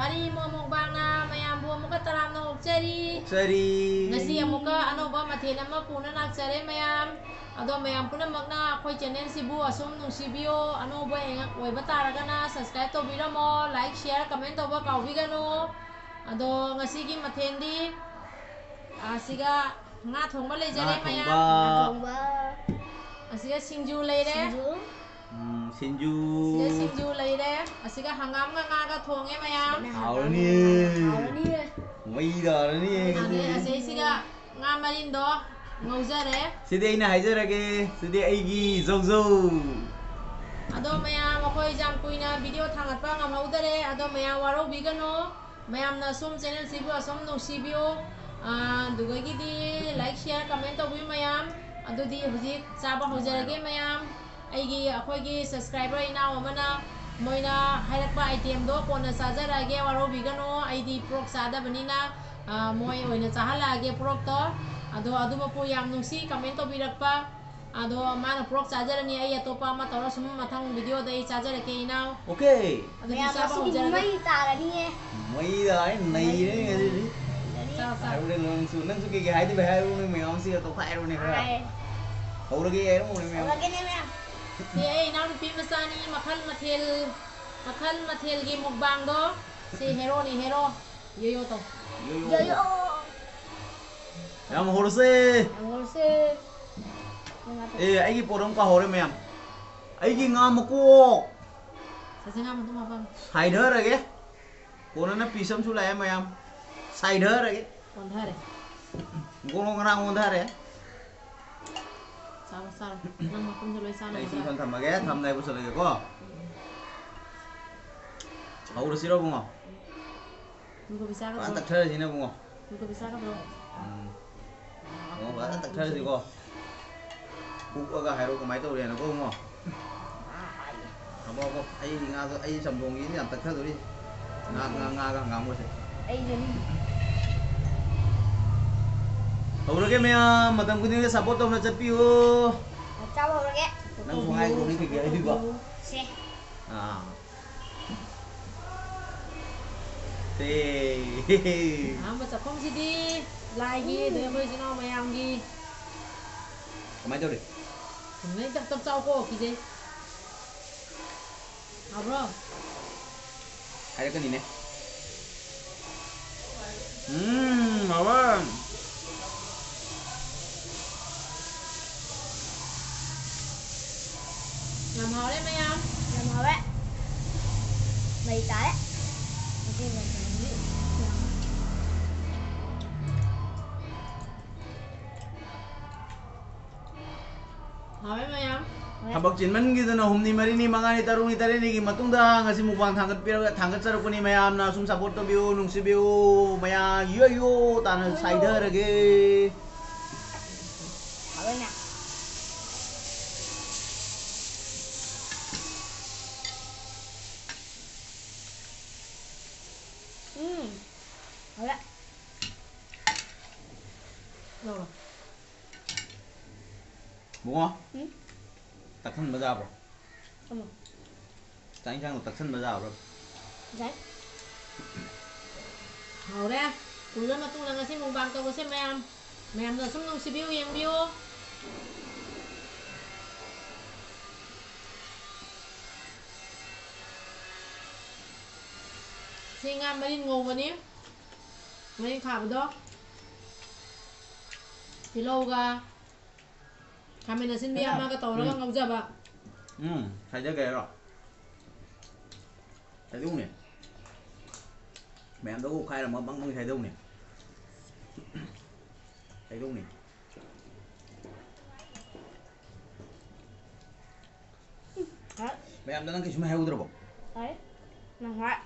ꯑꯔꯤꯃꯣ ꯃꯨꯛꯕꯥꯡꯅ ꯃꯌꯥꯝꯕꯨ ꯑꯃꯨꯛꯀ ꯇꯔꯥꯝꯅ ꯑꯣꯛꯆꯔꯤ. ꯉꯁꯤ ꯑꯃꯨꯛꯀ ꯑꯅꯧꯕ ꯃꯊꯦꯜ ꯑꯃ ꯄꯨꯅ ꯂꯥꯛꯆꯔꯦ ꯃꯌꯥꯝ. ꯑꯗꯣ ꯃꯌꯥꯝ ꯄꯨꯝꯅꯃꯛꯅ ꯑꯩꯈꯣꯏ ꯆꯦꯅꯦꯜꯁꯤꯕꯨ ꯑꯁꯨꯝ ꯅꯨꯡꯁꯤꯕꯤꯌꯣ. ꯑꯅꯧꯕ ꯑꯣꯏꯕ ꯇꯥꯔꯒꯅ ꯁꯕꯁꯀ꯭ꯔꯥꯏꯕ ꯇꯧꯕꯤꯔꯝꯃꯣ. ꯂꯥꯏꯛ ꯁꯤꯌꯔ ꯀꯃꯦꯟ ꯇꯧꯕ ꯀꯥꯎꯕꯤꯒꯅꯨ. ꯑꯗꯣ ꯉꯁꯤꯒꯤ ꯃꯊꯦꯜꯗꯤ ꯑꯁꯤꯒ ꯉꯥ ꯊꯣꯡꯕ ꯂꯩꯖꯔꯦ ꯃꯌꯥꯝ. ꯉꯥ ꯊꯣꯡꯕ. ꯑꯁꯤꯒ ꯁꯤꯡꯖꯨ ꯂꯩꯔꯦ. ꯁꯤꯡꯖꯨ ꯂꯩꯔꯦ. ꯑꯁꯤꯒ ꯍꯪꯒꯥꯝꯒ ꯉꯥꯒ ꯊꯣꯡꯉꯦ ꯃꯌꯥꯝ. ꯍꯥꯎꯔꯅꯤ. ꯃꯩ ꯇꯥꯔꯅꯤ. ꯑꯁꯤꯒ ꯉꯥ ꯃꯔꯤꯟꯗꯣ ꯉꯧꯖꯔꯦ. ꯁꯤꯗꯤ ꯑꯩꯅ ꯍꯥꯏꯖꯔꯒꯦ. ꯁꯤꯗꯤ ꯑꯩꯒꯤ ꯖꯧꯖꯧ. ꯑꯗꯣ ꯃꯌꯥꯝ ꯑꯩꯈꯣꯏ ꯌꯥꯝ ꯀꯨꯏꯅ ꯚꯤꯗꯤꯑꯣ ꯊꯥꯡꯒꯠꯄ ꯉꯝꯍꯧꯗꯔꯦ. ꯑꯗꯣ ꯃꯌꯥꯝ ꯋꯥꯔꯧꯕꯤꯒꯅꯨ. ꯃꯌꯥꯝꯅ ꯁꯨꯝ ꯆꯦꯅꯦꯜꯁꯤꯕꯨ ꯑꯁꯨꯝ ꯅꯨꯡꯁꯤꯕꯤꯌꯨ. ꯑꯗꯨꯗꯒꯤꯗꯤ ꯂꯥꯏꯛ ꯁꯤꯌꯔ ꯀꯃꯦꯟ ꯇꯧꯕꯤꯌꯨ ꯃꯌꯥꯝ. ꯑꯗꯨꯗꯤ ꯍꯧꯖꯤꯛ ꯆꯥꯕ ꯍꯧꯖꯔꯒꯦ ꯃꯌꯥꯝ. ꯑꯩꯈꯣꯏꯒꯤ ꯁꯕꯁꯀ꯭ꯔꯥꯏꯕꯔ ꯏꯅꯥꯎ ꯑꯃꯅ ꯃꯣꯏꯅ ꯍꯥꯏꯔꯛꯄ ꯑꯥꯏꯇꯦꯝꯗꯣ ꯀꯣꯟꯅ ꯆꯥꯖꯔꯛꯑꯒꯦ. ꯋꯥꯔꯧꯕꯤꯒꯅꯨ. ꯑꯩꯗꯤ ꯄꯣꯔꯛ ꯆꯥꯗꯕꯅꯤꯅ ꯃꯣꯏ ꯑꯣꯏꯅ ꯆꯥꯍꯜꯂꯛꯑꯒꯦ ꯄꯣꯔꯛꯇꯣ. ꯑꯗꯣ ꯑꯗꯨꯃꯛꯄꯨ ꯌꯥꯝ ꯅꯨꯡꯁꯤ ꯀꯃꯦꯟ ꯇꯧꯕꯤꯔꯛꯄ. ꯑꯗꯣ ꯃꯥꯅ ꯄꯣꯔꯛ ꯆꯥꯖꯔꯅꯤ. ꯑꯩ ꯑꯇꯣꯞꯄ ꯑꯃ ꯇꯧꯔ ꯁꯨꯝ ꯃꯊꯪ ꯚꯤꯗꯤꯑꯣꯗ ꯑꯩ ꯆꯥꯖꯔꯛꯀꯦ ꯏꯅꯥꯎ. ꯑꯣꯀꯦ. ꯑꯗꯨꯗꯤ ꯆꯥꯕ ꯍꯧꯖꯔꯒꯦ. ꯃꯩ ꯇꯥꯔꯅꯤꯌꯦ. ꯃꯩ ꯇꯥꯔꯅꯤ. ꯅꯩꯔꯅꯤ ꯉꯁꯤꯗꯤ. ꯍꯥꯏꯔꯨꯅꯦ ꯅꯪꯁꯨ ꯀꯩꯀꯩ ꯍꯥꯏꯗꯕ ꯍꯥꯏꯔꯨꯅꯦ ꯃꯌꯥꯝꯁꯤꯒ ꯇꯣꯈꯥꯏꯔꯨꯅꯦ ꯈꯔ. ꯍꯧꯔꯒꯦ ꯍꯥꯏꯔꯨꯅꯦ ꯃꯌꯥꯝ. ꯍꯧꯔꯒꯦꯅꯦ ꯃꯌꯥꯝ. ꯁꯤ ꯑꯩ ꯏꯅꯥꯎꯅꯨꯄꯤ ꯃꯆꯥꯅꯤ. ꯃꯈꯜ ꯃꯊꯦꯜꯒꯤ ꯃꯨꯛꯕꯥꯡꯗꯣ. ꯁꯤ ꯍꯦꯔꯣꯅꯤ ꯍꯦꯔꯣ. ꯌꯣꯌꯣ ꯇꯧ. ꯌꯣꯌꯣ. ꯌꯥꯝ ꯍꯧꯔꯁꯦ. ꯑꯩꯒꯤ ꯄꯣꯠ ꯑꯃ ꯀꯥꯎꯍꯧꯔꯦ ꯃꯌꯥꯝ. ꯑꯩꯒꯤ ꯉꯥ ꯃꯀꯣꯛ. ꯁꯥꯏꯊꯔꯒꯦ. ꯀꯣꯟꯅꯅ ꯄꯤꯁ ꯑꯃꯁꯨ ꯂꯥꯛꯑꯦ ꯃꯌꯥꯝ. ꯁꯥꯏꯊꯔꯒꯦ. ꯑꯣꯟꯊꯔꯦ. ꯒꯣꯔꯣꯡ ꯒꯔꯥꯡ ꯑꯣꯟꯊꯔꯦ. ꯆꯥꯔꯣ. ꯅꯪ ꯃꯄꯨꯝꯗꯣ ꯂꯣꯏ ꯆꯥꯅꯕ. ꯑꯩ ꯁꯤ ꯊꯝꯃꯒꯦ. ꯊꯝꯗꯥꯏ ꯄꯨꯁꯜꯂꯒꯦꯀꯣ. ꯍꯧꯔꯁꯤꯔꯣ ꯕꯨꯡꯉꯣ. ꯐꯖꯅ ꯇꯛꯊꯔꯁꯤꯅ ꯕꯨꯡꯉꯣ. ꯐꯖꯅ ꯇꯛꯊꯔꯁꯤꯀꯣ. ꯀꯨꯛꯑꯒ ꯍꯥꯏꯔꯛꯑꯣ ꯀꯃꯥꯏꯅ ꯇꯧꯔꯦꯅꯀꯣ ꯕꯨꯡꯉꯣ. ꯍꯥꯄꯣ. ꯑꯩ ꯆꯝꯊꯣꯡꯒꯤꯗꯤ ꯌꯥꯝ ꯇꯛꯊꯗꯣꯔꯤ. ꯉꯥꯒ ꯍꯪꯒꯥꯝꯒꯁꯦ. ꯍꯧꯔꯒꯦ ꯃꯌꯥꯝ. ꯃꯇꯝ ꯈꯨꯗꯤꯡꯗ ꯁꯞꯄꯣꯔꯠ ꯇꯧꯅ ꯆꯠꯄꯤꯌꯨ. ꯆꯥꯕ ꯍꯧꯔꯒꯦ. ꯅꯪꯁꯨ ꯍꯥꯏꯈ꯭ꯔꯣꯅꯦ ꯀꯩꯀꯩ ꯍꯥꯏꯗꯣꯏꯕ. ꯁꯦ. ꯑꯍꯥꯟꯕ ꯆꯥꯛꯈꯨꯝꯁꯤꯗꯤ ꯂꯥꯏꯒꯤ ꯑꯗꯩ ꯑꯩꯈꯣꯏ ꯏꯆꯤꯜ ꯏꯅꯥꯎ ꯃꯌꯥꯝꯒꯤ. ꯀꯃꯥꯏꯅ ꯇꯧꯔꯤ? ꯅꯪ ꯇꯞ ꯆꯥꯎꯀꯣ ꯀꯤꯖꯩ. ꯍꯥꯎꯕ꯭ꯔꯣ? ꯍꯥꯏꯔꯛꯀꯅꯤꯅꯦ. ꯍꯥꯎꯋꯦ. ꯌꯥꯝ ꯍꯥꯎꯔꯦ ꯃꯌꯥꯝ. ꯌꯥꯝ ꯍꯥꯎꯔꯦ. ꯃꯩ ꯇꯥꯔꯦ. ꯍꯥꯎꯔꯦ ꯃꯌꯥꯝ. ꯊꯕꯛ ꯆꯤꯟꯃꯟꯈꯤꯗꯅ 6ꯅꯤ 4ꯅꯤ 5ꯅꯤ 6ꯅꯤ 7ꯅꯤꯒꯤ ꯃꯇꯨꯡꯗ ꯉꯁꯤ ꯃꯨꯛꯕꯥꯡ ꯊꯥꯡꯒꯠꯆꯔꯛꯄꯅꯤ. ꯃꯌꯥꯝꯅ ꯁꯨꯝ ꯁꯞꯄꯣꯔꯠ ꯇꯧꯕꯤꯌꯨ, ꯅꯨꯡꯁꯤꯕꯤꯌꯨ. ꯃꯌꯥꯝ ꯌꯣꯌꯣ ꯇꯥꯅ ꯁꯥꯏꯊꯔꯒꯦ. ꯍꯥꯎꯔꯦꯅꯦ. ꯍꯥꯎꯔꯦ. ꯂꯧꯔꯣ. ꯕꯨꯡꯉꯣ. ꯇꯛꯁꯟꯕ ꯌꯥꯕ꯭ꯔꯣ? ꯆꯥꯛ ꯏꯟꯁꯥꯡꯗꯣ ꯇꯛꯁꯟꯕ ꯌꯥꯕ꯭ꯔꯣ? ꯌꯥꯏ. ꯍꯥꯎꯔꯦ. ꯀꯨꯏꯔꯕ ꯃꯇꯨꯡꯗ ꯉꯁꯤ ꯃꯨꯛꯕꯥꯡ ꯇꯧꯕꯁꯦ ꯃꯌꯥꯝ. ꯃꯌꯥꯝꯅ ꯁꯨꯝ ꯅꯨꯡꯁꯤꯕꯤꯌꯨ, ꯌꯦꯡꯕꯤꯌꯨ. ꯁꯤ ꯉꯥ ꯃꯔꯤꯟ ꯉꯧꯕꯅꯤ. ꯃꯔꯤꯟ ꯈꯥꯕꯗꯣ. ꯇꯤꯜꯍꯧꯒ ꯈꯥꯃꯦꯟ ꯑꯁꯤꯟꯕꯤ ꯑꯃꯒ ꯇꯧꯔꯒ ꯉꯧꯖꯕ. ꯍꯥꯏꯖꯒꯦ ꯍꯥꯏꯔꯣ? ꯍꯥꯏꯗꯧꯅꯦ. ꯃꯌꯥꯝꯗ ꯑꯣꯛꯈꯥꯏꯔꯝꯃꯒ ꯕꯪ ꯁꯥꯏꯗꯧꯅꯦ. ꯁꯥꯏꯗꯧꯅꯦ. ꯃꯌꯥꯝꯗ ꯅꯪ ꯀꯩꯁꯨꯝ ꯍꯥꯏꯍꯧꯗ꯭ꯔꯕꯣ? ꯍꯥꯏ. ꯅꯪ ꯍꯥꯏ.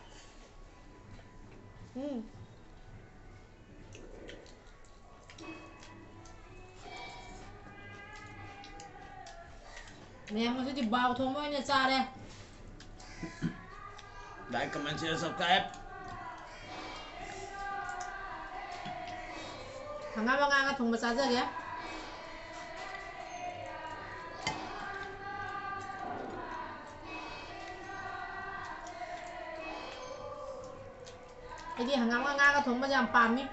ꯃꯌꯥꯝ ꯉꯁꯤꯗꯤ ꯕꯥꯎ ꯊꯣꯡꯕ ꯑꯣꯏꯅ ꯆꯥꯔꯦ. ꯂꯥꯏꯛ, ꯀꯃꯦꯟ, ꯁꯤꯌꯔ, ꯁꯕꯁꯀ꯭ꯔꯥꯏꯕ. ꯍꯪꯒꯥꯝꯒ ꯉꯥꯒ ꯊꯣꯡꯕ ꯆꯥꯖꯒꯦ. ꯑꯩꯗꯤ ꯍꯪꯒꯥꯝꯒ ꯉꯥꯒ ꯊꯣꯡꯕꯁꯦ ꯌꯥꯝ ꯄꯥꯝꯃꯤ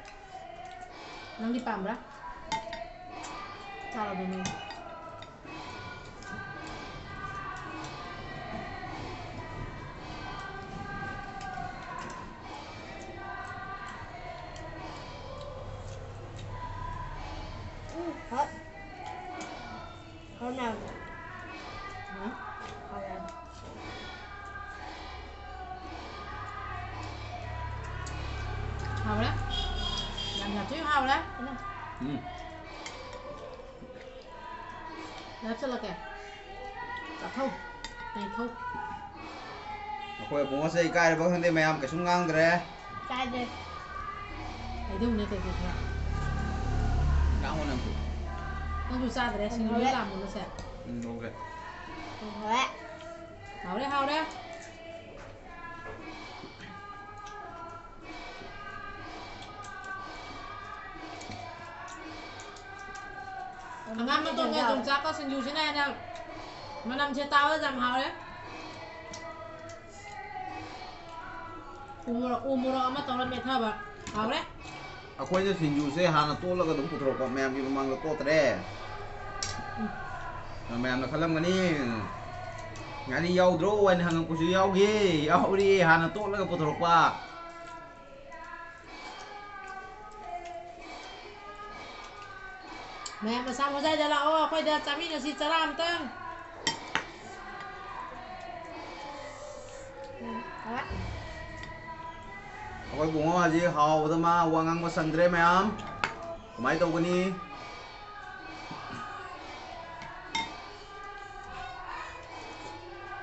ꯅꯪꯗꯤ ꯄꯥꯝꯕ꯭ꯔꯥ ꯆꯥꯔꯣꯗꯅ Hot. Hot nào. hả Hot nào. hào đấy làm nhạt chứ hào đấy làm sao là kẻ cả không này không Aku bunga sa ikai ba hindi mayam kasungang dre. Cay đi. này đâu này kẻ kẻ Nako nang tu. nó dù sao đấy xin lỗi làm một nó sẽ Okay. Không phải. hào đấy thằng ăn nó tôi nghe dùng chắc có xin dù thế này nào mà nằm trên tao ấy giảm hào đấy umuro mà tao làm mệt hả bà hào đấy Ako ay sinju se hana to laga dum putro ko mayam gi mang to tre. Mayam na khalam gani. Ngani yaw dro wan hang ko si yaw gi. Yaw ri hana to laga putro pa. mẹ mà sao mà ra là ô quay ra chăm là gì chả làm tưng Hot. Ako ay bunga haji haw ma wangang ba sangdre mayam. Kumai to gani.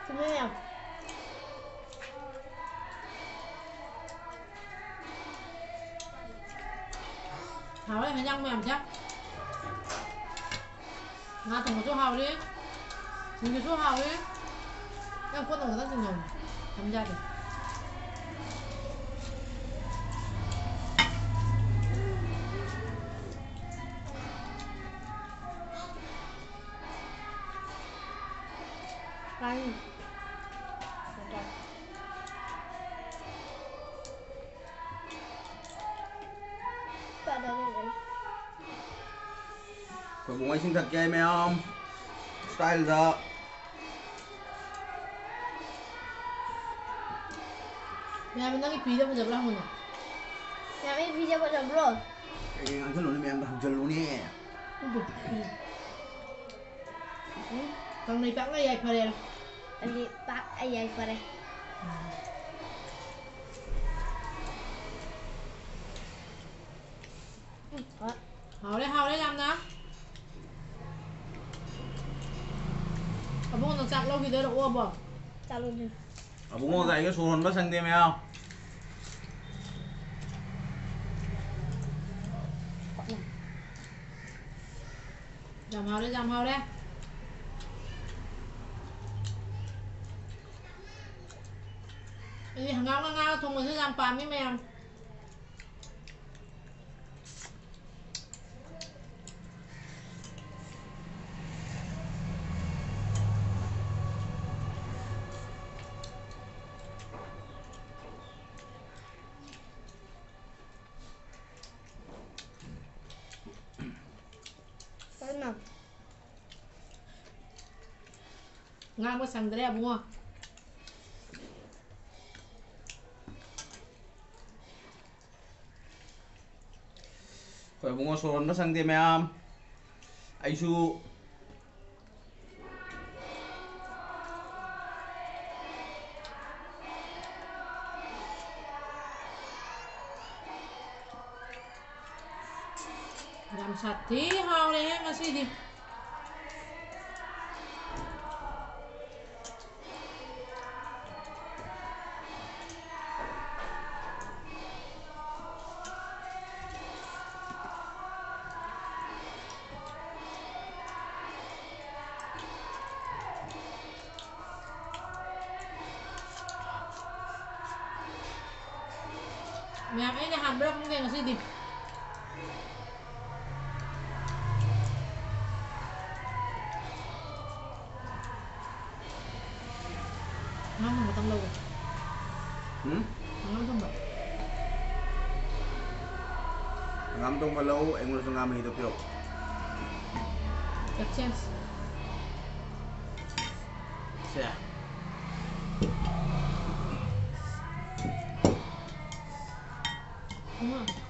Xin lỗi. hào đấy phải nhăng mềm chứ ngã thằng một chỗ hào đi nhìn cái chỗ hào đi em quân đồng người ta dừng hồng tham gia được Cay. Bạn đâu rồi? Ko bunga sing thak kay mayam. Style da. mẹ mình đang cái phí đâu bây giờ làm rồi Nhà em video có chồng rồi. Ay ang jalo ni mayam da jalo ni. thằng này bạn này ai phải Anh đi bác ai ai qua đây. Hot. hào đấy làm đó ở bông nó chặt lâu thì đấy là ôm bỏ Chào luôn đi. Bunga ga ay suhon ba sangde mayam. Hot nào. giảm hào đấy hàng ngao thùng mình sẽ làm phàm với mèo Hot nào. ngang có sẵn đấy mua Ko bunga suhon ba sangde mayam. Ay su làm sạch tí hào này hết mà suy đi mèo ấy là hàm đông cái mà suy đi ngon mà tông lâu rồi Hmm? ngon không vậy ngam tong balau engul so ngam hidup piro. Exchange. Sia.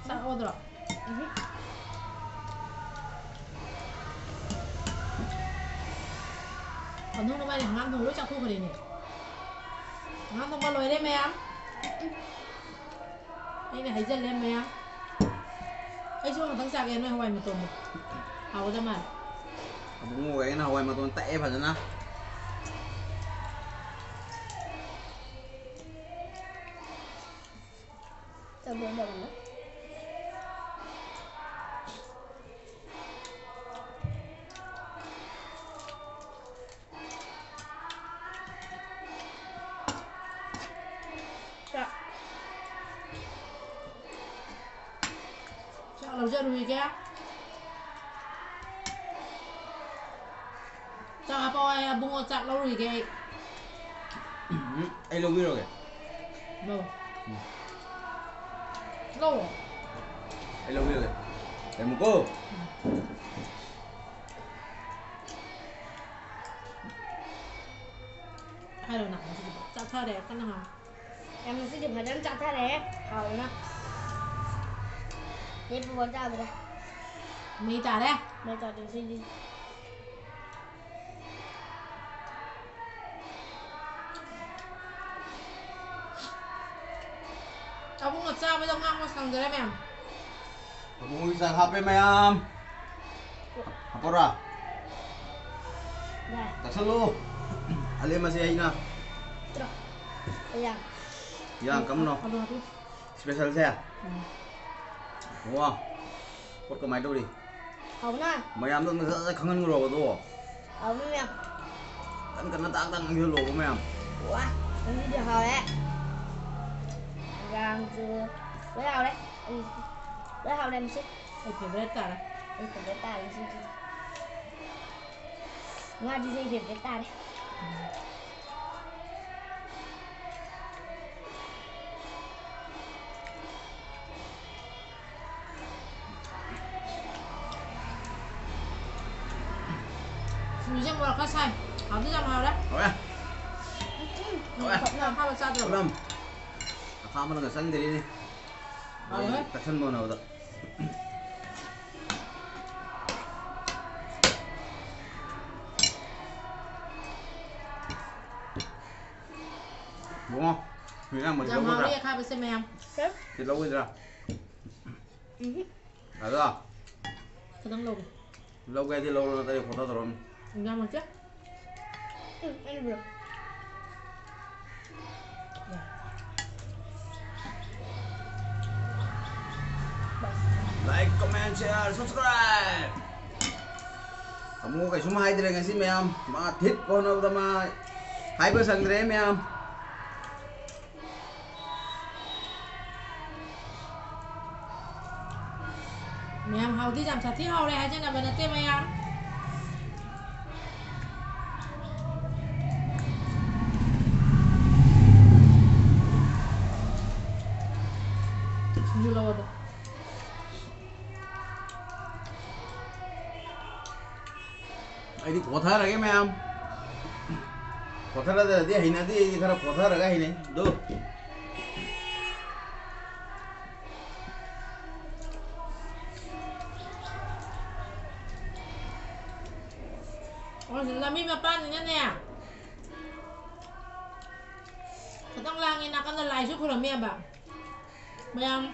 Sa order. Còn hôm nay ngắm thùng chắc thu cái này ngắm thùng bao lối đấy mẹ em đây này thấy dân lên mẹ em ấy xuống một tháng sạc em nói hoài một tuần hầu ra mà Bungo cái nào hoài mà tuần tệ phải na. Sao bữa đâu nữa? chắc lâu chưa đuổi kia chắc apa ai bungo chắc lâu đuổi kia Ai lâu biết rồi kìa. lâu lâu rồi Ai lâu biết rồi kìa. Để một cô. hai đầu nặng chắc thơ đẹp cái nào Em sẽ dùng hình chặt thế này. Hầu nữa. Đi buồn ra rồi. mì trả đấy Mày cho đừng xin đi. cháu bungo sao bây giờ ngang qua sòng rồi đấy mẹ Bungo isang hape mayam. Apa ra? Đây. Tak selalu. Ali masih aina. Terus. Iya. Yang kamu no. aduh aduh Spesial saya. Wah. Pot ke mai tu di. Hầu nữa. Mayam tu nggak kangen ngoro tu. Hầu nữa mẹ. Kan kena tak ngil lo mayam. Ủa, em đi được hầu đấy. Vàng dừa. Lấy hầu đấy. Lấy hầu đem xích. phải phải trả đấy Ôi, phải lấy ta lên xin chị. Nga đi dây việc với ta đấy. Musim bola kasai habis jam hao đấy Apa ya? không không sao được Ram. Kamu nak sang diri ni. Tak san mau nak. Bungo. Minang masih jam lâu hao rồi. đi khai với xem em Sếp. Thì lâu rồi. Ada tak? cái thằng lùng Lâu cái thì lâu rồi tadi kota turun. ra một chứ Em được. Like, comment, share, subscribe. Kamu kayak semua hai dengan si ma'am. Ma thit ko na tama. Hai ba sang dire ma'am. mẹ em hao đi giảm sát thiết hao này hay chứ là vấn đề mày em như lâu rồi Ini kota lagi ma'am. Kota ada dia hina dia kara kota raga hine. Do. là mi mà pan như nè cái thằng lang này nó lại giúp của mẹ bảo mẹ em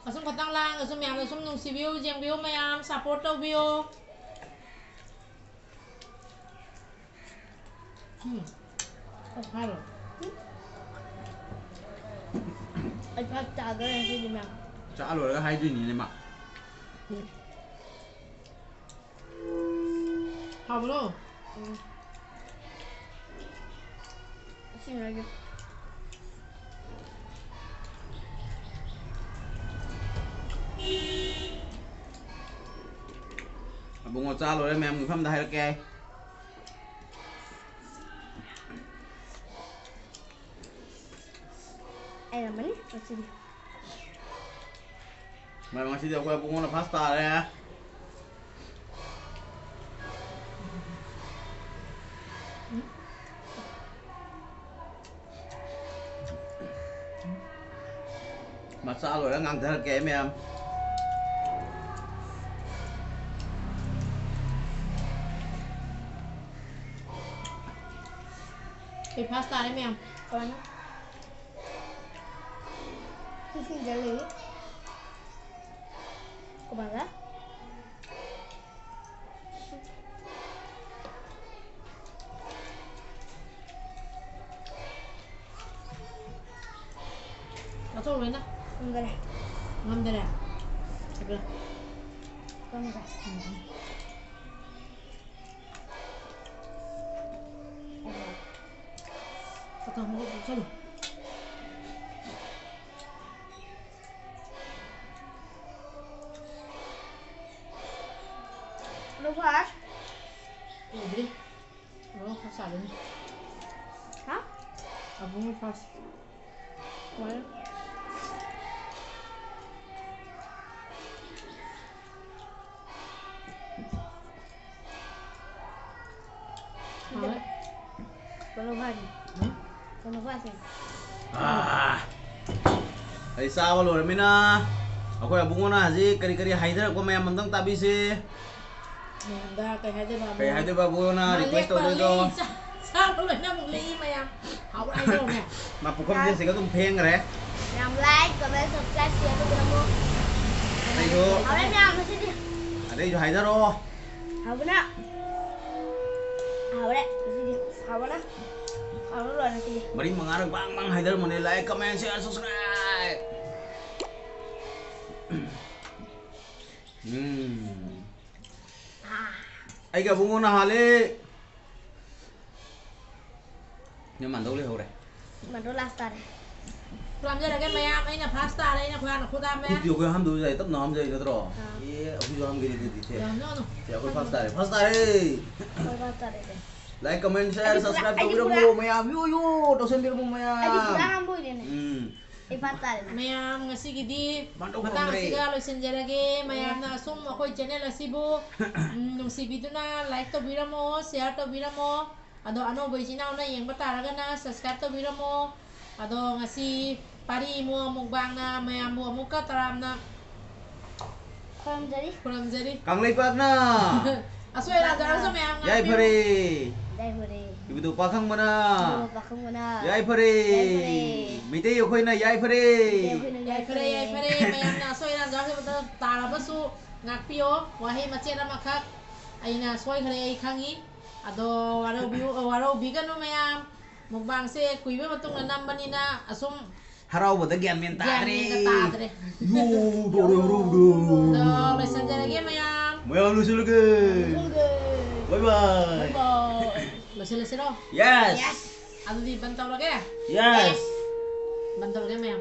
ở trong cái thằng lang ở trong mẹ ở trong nông sĩ view giang view mẹ em support đâu view hay rồi Anh phải trả cái này đi mẹ. Trả rồi hai đứa nhìn này mà. học luôn Xin lỗi chị. Bungo trả rồi ma'am người phẩm đại cái. Em làm bánh. Xin. Memang sih aku yang bunga pasta ya. Masa lo ngang thar kem em. Cái pasta đấy mẹ. Còn Tiffin jelly. Có bằng á? Nó thôi lên đó. Không đây. Ngâm đây nè. Được. Không đây. Sao không có sao được. Đâu phải? Đi. Nó không xả lên. Hả? À bún pas. Quay. Belum lagi. Belum lagi. Ay sao lo rin na. Ako yung bunga na si kari-kari hider ko may mandang tabi si. Manda kay Haide Babu. Kay hider ba bunga na request to dito. Sao nó lại nằm ly mà em. Học ai đâu nè. Mapukam din si katong peng re. Yang like, comment, subscribe, share ke video mu. Ay ko. Awak ni apa sih dia? Ada yung hider oh. Awak nak? Awak sini. Awak nak? Awak lu nanti. Maring mangarang bang hider mo ni like, comment, share, subscribe. Ay ka bunga na hali. Nhưng mà đâu lấy hồ đây. Mà đâu last tadi. Làm ra là cái mày em ấy là pasta đây là khoan là cô tam bé. Video ko ham do jay tap na ham jay kadro. Ye aku jo ham gini di the. Rồi nó nó. Ya ko pasta re. Pasta re. Kau kata dia. Like, comment, share, subscribe to video mo mayam. Yo, dosen bir mo Adi mayam. kurang ambo dia ni. Ipatah dia. Mày em ngasi gidi. Mandok Matang Andre. siga lo senjara mày em na sum ako'y channel asibo. Nung si video na like to video mo, share to video mo. Ano boy sinaw na yang bataraga na subscribe to video mo. Ngasi pari mo mukbang na maya mo muka taram na Kau jadi? kulam jadi. Kang lipat na. Asoy lang daw sa maya nga. Yay pare. Dah boleh. Ibu tu pakang mana. Pakai mana? Yay pare. Mite yo koy na yay pare. Yay pare maya na asoy lang daw sa tara basu ngakpio wahi macet na makak. Ay na soy khare ay khangi. Waro bigan no maya mukbang se kuibe matung na nambani na asum Harau boda gyam men tare. tare. Yo, do. Lesson lagi maya. Mayam lu suluge. Bye bye. Lesson lo. Yes. Yes. Di bantau lagi ya? Yes. Bantau lagi maya.